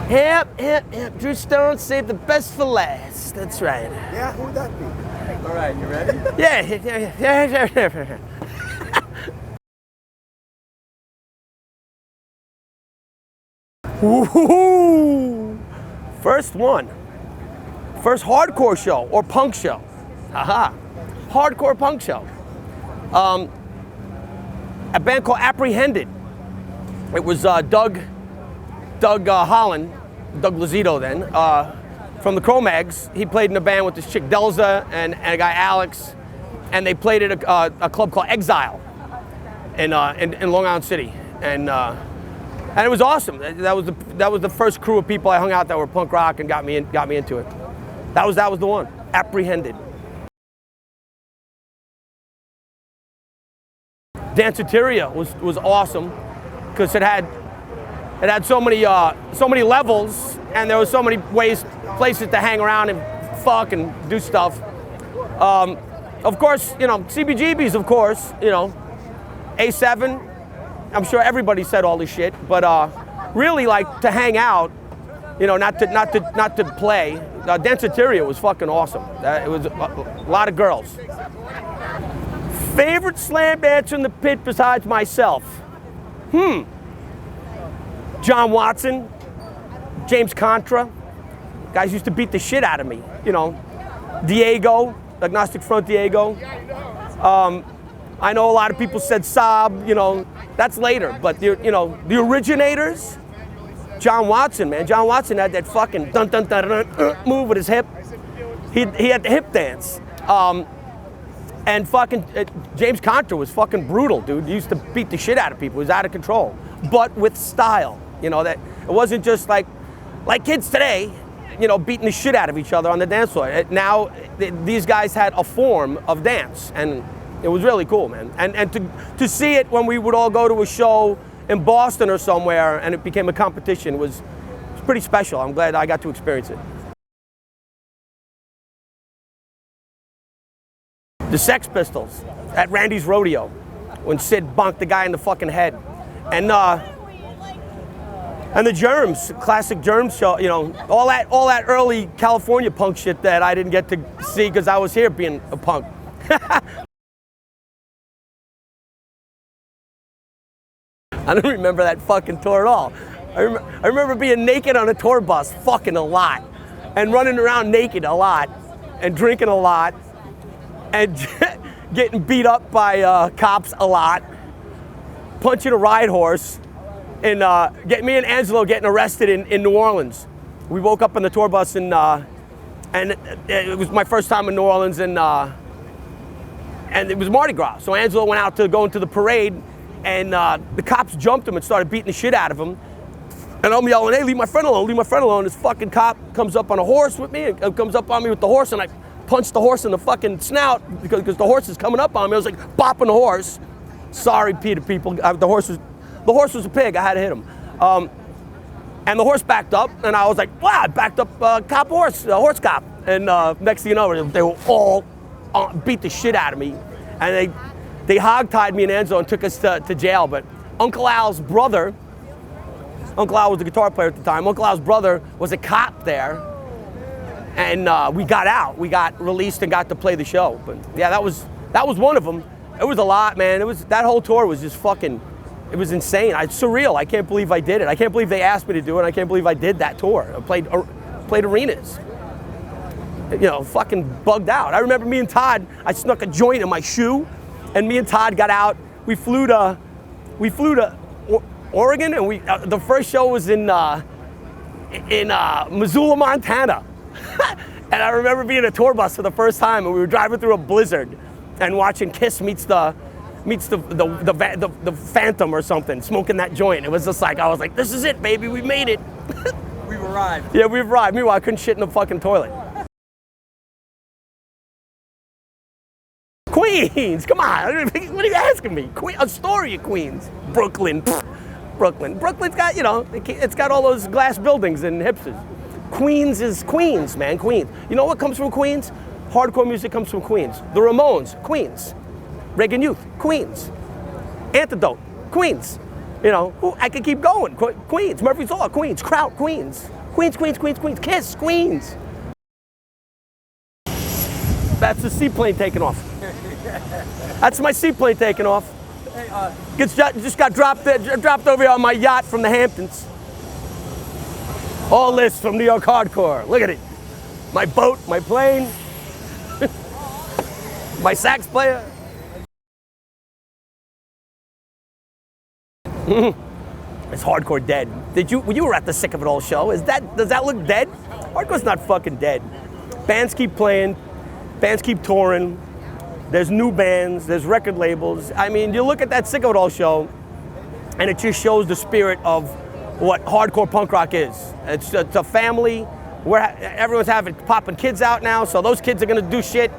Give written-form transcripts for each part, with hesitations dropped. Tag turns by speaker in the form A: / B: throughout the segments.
A: Yep. Drew Stone saved the best for last. That's right.
B: Yeah, who would that be? All right, you ready?
A: Yeah. Woo-hoo-hoo. First one. First hardcore show or punk show. Aha. Hardcore punk show. A band called Apprehended. It was Doug Holland, Doug Lazito then, from the Cro-Mags. He played in a band with this chick Delza and a guy Alex, and they played at a club called Exile in Long Island City, and it was awesome. That was the first crew of people I hung out that were punk rock and got me into it. That was the one. Apprehended. Danceteria was awesome because it had so many levels, and there was so many places to hang around and fuck and do stuff. Of course, CBGBs, of course, A7. I'm sure everybody said all this shit, but really like to hang out, not to play. Danceteria was fucking awesome. It was a lot of girls. Favorite slam dancer in the pit besides myself? John Watson, James Contra. Guys used to beat the shit out of me. Diego, Agnostic Front Diego. I know a lot of people said Saab, that's later, but the originators, John Watson, man. John Watson had that fucking dun dun dun dun move with his hip. He had the hip dance. And fucking James Contra was fucking brutal, dude. He used to beat the shit out of people. He was out of control, but with style. That it wasn't just like kids today, beating the shit out of each other on the dance floor. Now these guys had a form of dance, and it was really cool, man. And to see it when we would all go to a show in Boston or somewhere, and it became a competition was pretty special. I'm glad I got to experience it. The Sex Pistols at Randy's Rodeo when Sid bonked the guy in the fucking head. And the Germs, classic Germs show, all that early California punk shit that I didn't get to see because I was here being a punk. I don't remember that fucking tour at all. I remember being naked on a tour bus fucking a lot and running around naked a lot and drinking a lot and getting beat up by cops a lot, punching a ride horse, and me and Angelo getting arrested in New Orleans. We woke up on the tour bus and it was my first time in New Orleans, and it was Mardi Gras. So Angelo went out to go into the parade, and the cops jumped him and started beating the shit out of him. And I'm yelling, "Hey, leave my friend alone, leave my friend alone." This fucking cop comes up on a horse with me, and comes up on me with the horse, and I punched the horse in the fucking snout because the horse is coming up on me. I was like bopping the horse. Sorry, Peter people. The horse was a pig. I had to hit him. And the horse backed up, and I was like, wow, I backed up horse cop. And next thing you know, they were all beat the shit out of me. And they hog-tied me and Enzo and took us to jail. But Uncle Al's brother, Uncle Al was the guitar player at the time, Uncle Al's brother was a cop there. And we got out. We got released and got to play the show. But yeah, that was one of them. It was a lot, man. That whole tour was just fucking, it was insane. It's surreal. I can't believe I did it. I can't believe they asked me to do it. I can't believe I did that tour. I played arenas. Fucking bugged out. I remember me and Todd, I snuck a joint in my shoe, and me and Todd got out. We flew to Oregon, and the first show was in Missoula, Montana. And I remember being in a tour bus for the first time, and we were driving through a blizzard and watching Kiss meets the Phantom or something, smoking that joint. It was just like, I was like, this is it, baby, we made it.
B: We've arrived.
A: Yeah, we've arrived. Meanwhile, I couldn't shit in the fucking toilet. Queens, come on, what are you asking me? Astoria, Queens. Brooklyn. Brooklyn's got, it's got all those glass buildings and hipsters. Queens is Queens, man, Queens. You know what comes from Queens? Hardcore music comes from Queens. The Ramones, Queens. Reagan Youth, Queens. Antidote, Queens. I could keep going. Queens, Murphy's Law, Queens. Kraut, Queens. Queens, Queens, Queens, Queens. Kiss, Queens. That's the seaplane taking off. That's my seaplane taking off.
B: Hey,
A: Just got dropped over here on my yacht from the Hamptons. All this from New York Hardcore. Look at it. My boat, my plane, my sax player. It's Hardcore dead. You were at the Sick of It All show. Does that look dead? Hardcore's not fucking dead. Bands keep playing, bands keep touring. There's new bands, there's record labels. I mean, you look at that Sick of It All show, and it just shows the spirit of what hardcore punk rock is. It's a family. Everyone's popping kids out now, so those kids are gonna do shit.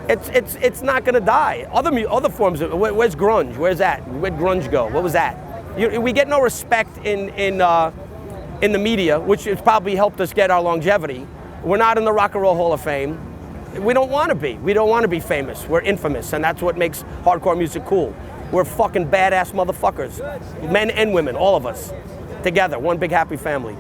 A: It's not gonna die. Other forms of where's grunge? Where's that? Where'd grunge go? What was that? We get no respect in the media, which has probably helped us get our longevity. We're not in the Rock and Roll Hall of Fame. We don't want to be. We don't want to be famous. We're infamous, and that's what makes hardcore music cool. We're fucking badass motherfuckers, men and women, all of us, together, one big happy family.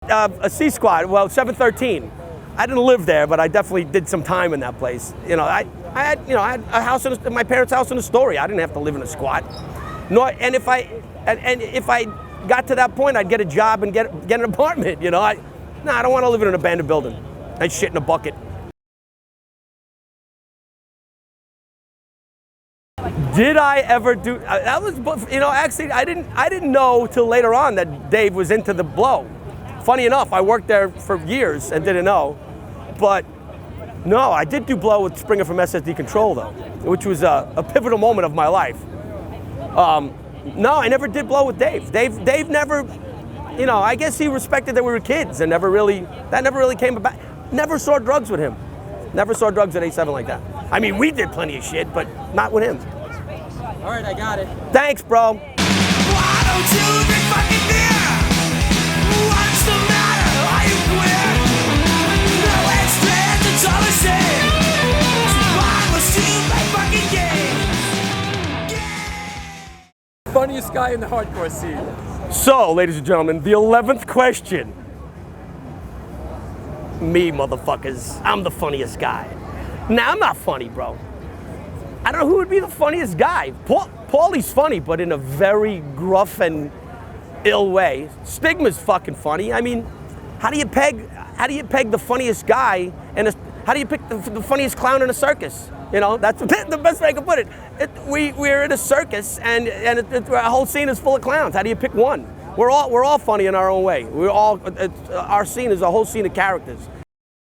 A: A C Squad, well, 713. I didn't live there, but I definitely did some time in that place. You know, I had a house in my parents' house in Astoria. I didn't have to live in a squat. And if I got to that point, I'd get a job and get an apartment. You know, I don't want to live in an abandoned building. I'd shit in a bucket. Did I ever do? That was, actually, I didn't know till later on that Dave was into the blow. Funny enough, I worked there for years and didn't know, but no, I did do blow with Springer from SSD Control though, which was a pivotal moment of my life. No, I never did blow with Dave. Dave never, I guess he respected that we were kids and that never really came about. Never saw drugs with him. Never saw drugs at A7 like that. I mean, we did plenty of shit, but not with him.
B: all right, I got it.
A: Thanks, bro.
C: Why don't you drink fucking beer? What's the matter? Are you queer? No extras, it's all the same. So why must you play fucking games?
B: Funniest guy in the hardcore scene.
A: So, ladies and gentlemen, the 11th question. Me, motherfuckers. I'm the funniest guy. Nah, I'm not funny, bro. I don't know who would be the funniest guy. Paulie's funny, but in a very gruff and ill way. Stigma's fucking funny. I mean, how do you peg the funniest guy and how do you pick the funniest clown in a circus? That's the best way I can put it. We're in a circus and our whole scene is full of clowns. How do you pick one? We're all funny in our own way. Our scene is a whole scene of characters.